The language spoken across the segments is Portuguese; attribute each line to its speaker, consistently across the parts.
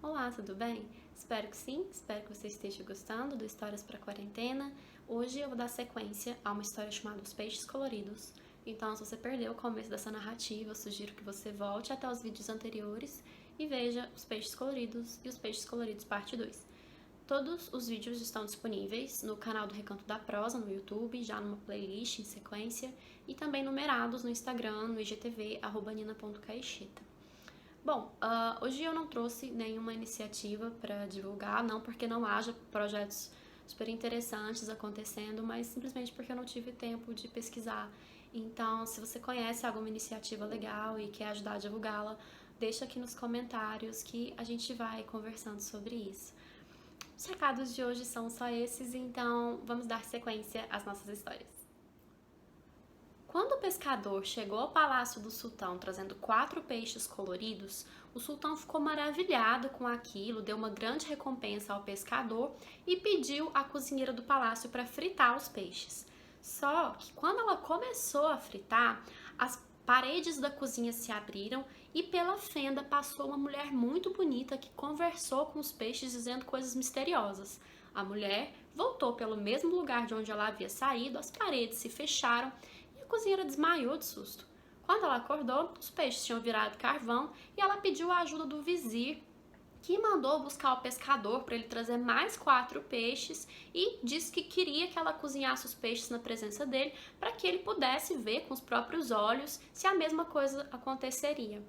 Speaker 1: Olá, tudo bem? Espero que sim, espero que você esteja gostando do Histórias para Quarentena. Hoje eu vou dar sequência a uma história chamada Os Peixes Coloridos. Então, se você perdeu o começo dessa narrativa, eu sugiro que você volte até os vídeos anteriores e veja Os Peixes Coloridos e Os Peixes Coloridos Parte 2. Todos os vídeos estão disponíveis no canal do Recanto da Prosa no YouTube, já numa playlist em sequência, e também numerados no Instagram, no IGTV, @nina.caixeta. Bom, hoje eu não trouxe nenhuma iniciativa para divulgar, não porque não haja projetos super interessantes acontecendo, mas simplesmente porque eu não tive tempo de pesquisar. Então, se você conhece alguma iniciativa legal e quer ajudar a divulgá-la, deixa aqui nos comentários que a gente vai conversando sobre isso. Os recados de hoje são só esses, então vamos dar sequência às nossas histórias. Quando o pescador chegou ao palácio do sultão trazendo 4 peixes coloridos, o sultão ficou maravilhado com aquilo, deu uma grande recompensa ao pescador e pediu à cozinheira do palácio para fritar os peixes. Só que quando ela começou a fritar, as paredes da cozinha se abriram e pela fenda passou uma mulher muito bonita que conversou com os peixes dizendo coisas misteriosas. A mulher voltou pelo mesmo lugar de onde ela havia saído, as paredes se fecharam e a cozinheira desmaiou de susto. Quando ela acordou, os peixes tinham virado carvão e ela pediu a ajuda do vizir, que mandou buscar o pescador para ele trazer mais 4 peixes e disse que queria que ela cozinhasse os peixes na presença dele para que ele pudesse ver com os próprios olhos se a mesma coisa aconteceria.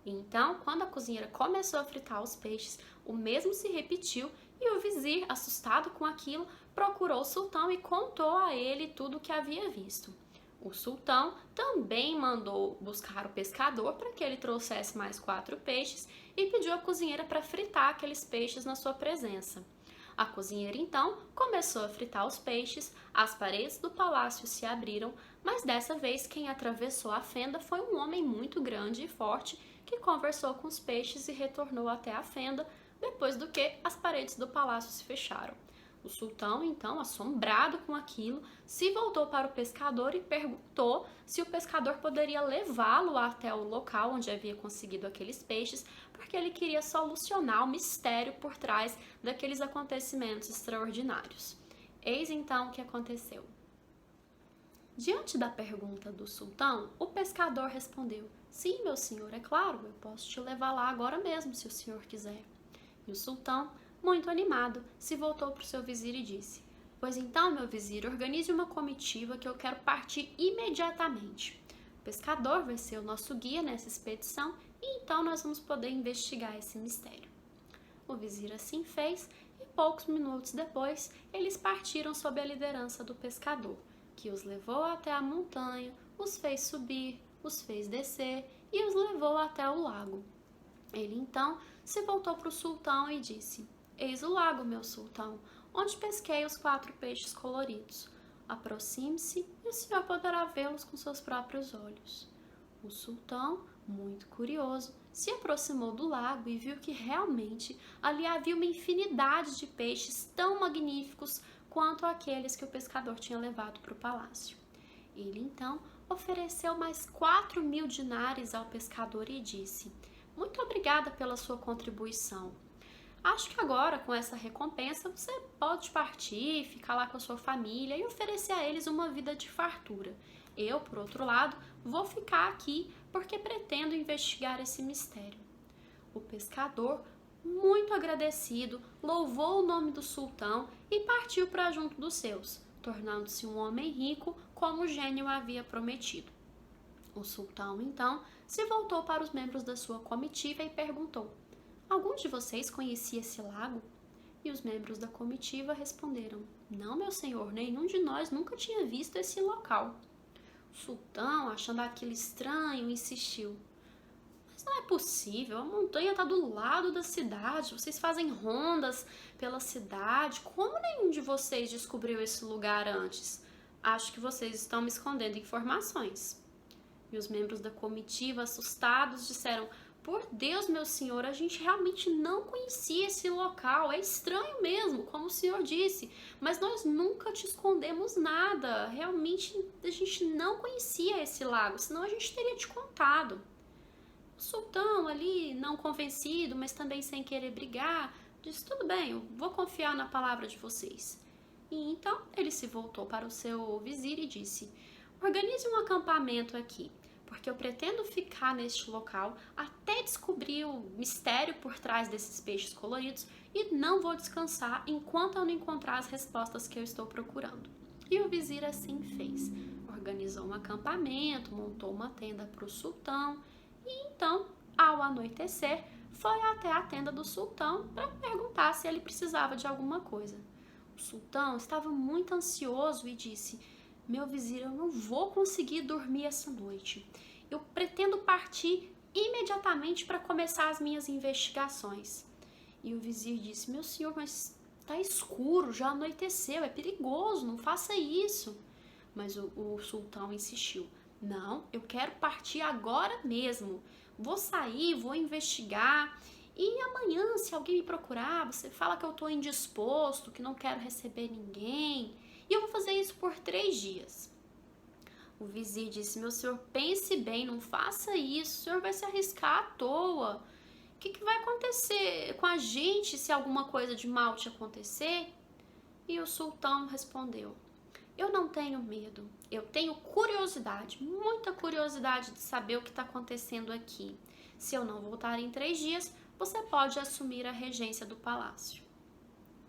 Speaker 1: Então, quando a cozinheira começou a fritar os peixes, o mesmo se repetiu e o vizir, assustado com aquilo, procurou o sultão e contou a ele tudo o que havia visto. O sultão também mandou buscar o pescador para que ele trouxesse mais 4 peixes e pediu à cozinheira para fritar aqueles peixes na sua presença. A cozinheira então começou a fritar os peixes, as paredes do palácio se abriram, mas dessa vez quem atravessou a fenda foi um homem muito grande e forte que conversou com os peixes e retornou até a fenda, depois do que as paredes do palácio se fecharam. O sultão, então, assombrado com aquilo, se voltou para o pescador e perguntou se o pescador poderia levá-lo até o local onde havia conseguido aqueles peixes, porque ele queria solucionar o mistério por trás daqueles acontecimentos extraordinários. Eis então o que aconteceu. Diante da pergunta do sultão, o pescador respondeu: "Sim, meu senhor, é claro, eu posso te levar lá agora mesmo, se o senhor quiser." E o sultão, muito animado, se voltou para o seu vizir e disse: "Pois então, meu vizir, organize uma comitiva que eu quero partir imediatamente. O pescador vai ser o nosso guia nessa expedição e então nós vamos poder investigar esse mistério." O vizir assim fez e poucos minutos depois eles partiram sob a liderança do pescador, que os levou até a montanha, os fez subir, os fez descer e os levou até o lago. Ele então se voltou para o sultão e disse: "Eis o lago, meu sultão, onde pesquei os 4 peixes coloridos. Aproxime-se e o senhor poderá vê-los com seus próprios olhos." O sultão, muito curioso, se aproximou do lago e viu que realmente ali havia uma infinidade de peixes tão magníficos quanto aqueles que o pescador tinha levado para o palácio. Ele então ofereceu mais 4.000 dinares ao pescador e disse: "Muito obrigada pela sua contribuição. Acho que agora, com essa recompensa, você pode partir, ficar lá com a sua família e oferecer a eles uma vida de fartura. Eu, por outro lado, vou ficar aqui porque pretendo investigar esse mistério." O pescador, muito agradecido, louvou o nome do sultão e partiu para junto dos seus, tornando-se um homem rico como o gênio havia prometido. O sultão, então, se voltou para os membros da sua comitiva e perguntou: "Algum de vocês conhecia esse lago?" E os membros da comitiva responderam: "Não, meu senhor, nenhum de nós nunca tinha visto esse local." O sultão, achando aquilo estranho, insistiu: "Mas não é possível, a montanha está do lado da cidade, vocês fazem rondas pela cidade, como nenhum de vocês descobriu esse lugar antes? Acho que vocês estão me escondendo informações." E os membros da comitiva, assustados, disseram: "Por Deus, meu senhor, a gente realmente não conhecia esse local, é estranho mesmo, como o senhor disse, mas nós nunca te escondemos nada, realmente a gente não conhecia esse lago, senão a gente teria te contado." O sultão ali, não convencido, mas também sem querer brigar, disse: tudo bem, eu vou confiar na palavra de vocês. E então ele se voltou para o seu vizir e disse: organize um acampamento aqui, porque eu pretendo ficar neste local até descobrir o mistério por trás desses peixes coloridos e não vou descansar enquanto eu não encontrar as respostas que eu estou procurando. E o vizir assim fez. Organizou um acampamento, montou uma tenda para o sultão e então, ao anoitecer, foi até a tenda do sultão para perguntar se ele precisava de alguma coisa. O sultão estava muito ansioso e disse: meu vizir, eu não vou conseguir dormir essa noite. Eu pretendo partir imediatamente para começar as minhas investigações. E o vizir disse: meu senhor, mas está escuro, já anoiteceu, é perigoso, não faça isso. Mas o sultão insistiu: não, eu quero partir agora mesmo. Vou sair, vou investigar. E amanhã, se alguém me procurar, você fala que eu estou indisposto, que não quero receber ninguém. E eu vou fazer isso por 3 dias. O vizir disse: meu senhor, pense bem, não faça isso, o senhor vai se arriscar à toa. O que vai acontecer com a gente se alguma coisa de mal te acontecer? E o sultão respondeu: eu não tenho medo, eu tenho curiosidade, muita curiosidade de saber o que está acontecendo aqui. Se eu não voltar em 3 dias, você pode assumir a regência do palácio.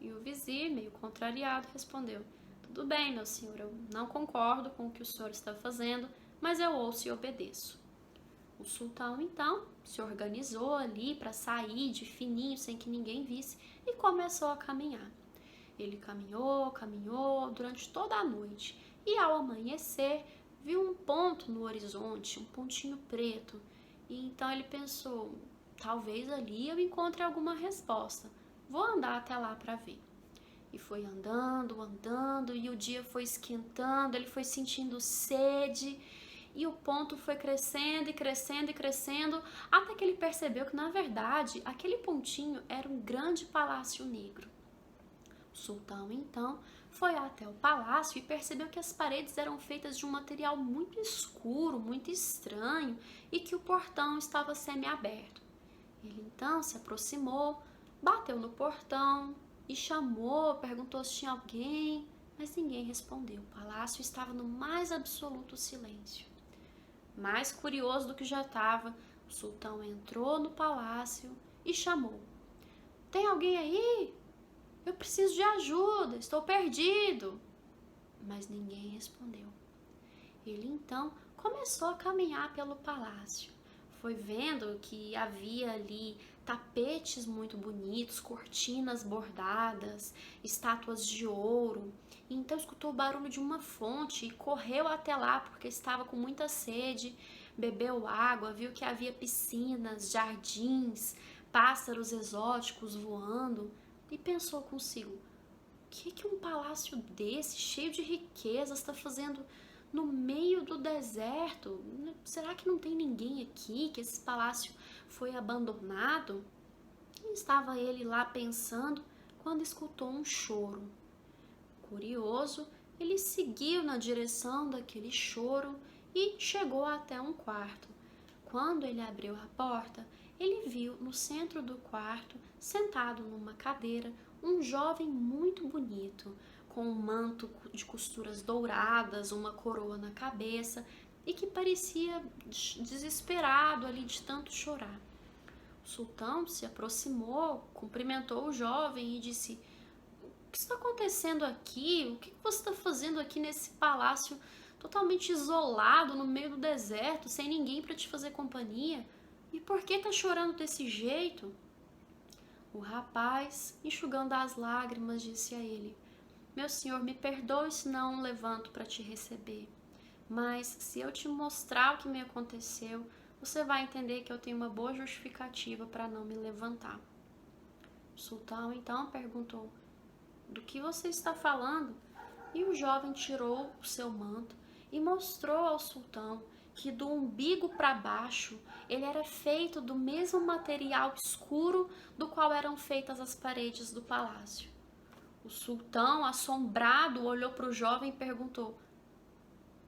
Speaker 1: E o vizir, meio contrariado, respondeu: tudo bem, meu senhor, eu não concordo com o que o senhor está fazendo, mas eu ouço e obedeço. O sultão, então, se organizou ali para sair de fininho, sem que ninguém visse, e começou a caminhar. Ele caminhou, caminhou durante toda a noite, e ao amanhecer, viu um ponto no horizonte, um pontinho preto. E então ele pensou: talvez ali eu encontre alguma resposta. Vou andar até lá para ver. E foi andando, andando, e o dia foi esquentando, ele foi sentindo sede, e o ponto foi crescendo e crescendo e crescendo, até que ele percebeu que, na verdade, aquele pontinho era um grande palácio negro. O sultão, então, foi até o palácio e percebeu que as paredes eram feitas de um material muito escuro, muito estranho, e que o portão estava semiaberto. Ele, então, se aproximou, bateu no portão e chamou, perguntou se tinha alguém, mas ninguém respondeu. O palácio estava no mais absoluto silêncio. Mais curioso do que já estava, o sultão entrou no palácio e chamou: tem alguém aí? Eu preciso de ajuda, estou perdido. Mas ninguém respondeu. Ele então começou a caminhar pelo palácio. Foi vendo que havia ali tapetes muito bonitos, cortinas bordadas, estátuas de ouro. E então escutou o barulho de uma fonte e correu até lá porque estava com muita sede. Bebeu água, viu que havia piscinas, jardins, pássaros exóticos voando e pensou consigo: o que um palácio desse, cheio de riquezas, está fazendo no meio do deserto? Será que não tem ninguém aqui, que esse palácio foi abandonado? E estava ele lá pensando quando escutou um choro. Curioso, ele seguiu na direção daquele choro e chegou até um quarto. Quando ele abriu a porta, ele viu no centro do quarto, sentado numa cadeira, um jovem muito bonito, com um manto de costuras douradas, uma coroa na cabeça e que parecia desesperado ali de tanto chorar. O sultão se aproximou, cumprimentou o jovem e disse: o que está acontecendo aqui? O que você está fazendo aqui nesse palácio totalmente isolado, no meio do deserto, sem ninguém para te fazer companhia? E por que está chorando desse jeito? O rapaz, enxugando as lágrimas, disse a ele: meu senhor, me perdoe se não levanto para te receber, mas se eu te mostrar o que me aconteceu, você vai entender que eu tenho uma boa justificativa para não me levantar. O sultão então perguntou: do que você está falando? E o jovem tirou o seu manto e mostrou ao sultão que do umbigo para baixo ele era feito do mesmo material escuro do qual eram feitas as paredes do palácio. O sultão, assombrado, olhou para o jovem e perguntou: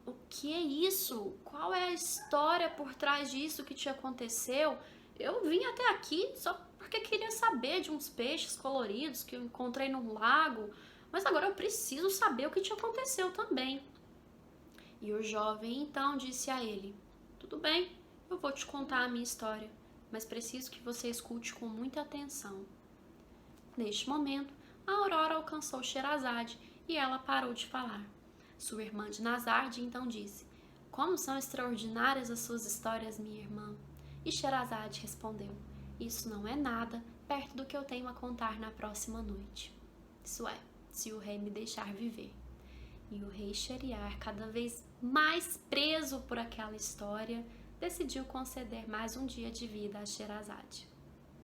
Speaker 1: o que é isso? Qual é a história por trás disso que te aconteceu? Eu vim até aqui só porque queria saber de uns peixes coloridos que eu encontrei num lago, mas agora eu preciso saber o que te aconteceu também." E o jovem então disse a ele: "Tudo bem, eu vou te contar a minha história, mas preciso que você escute com muita atenção." Neste momento, a Aurora alcançou Sherazade e ela parou de falar. Sua irmã Dinazarde então disse: "Como são extraordinárias as suas histórias, minha irmã." E Sherazade respondeu: "Isso não é nada perto do que eu tenho a contar na próxima noite. Isso é, se o rei me deixar viver." E o rei Sheriar, cada vez mais preso por aquela história, decidiu conceder mais um dia de vida a Sherazade.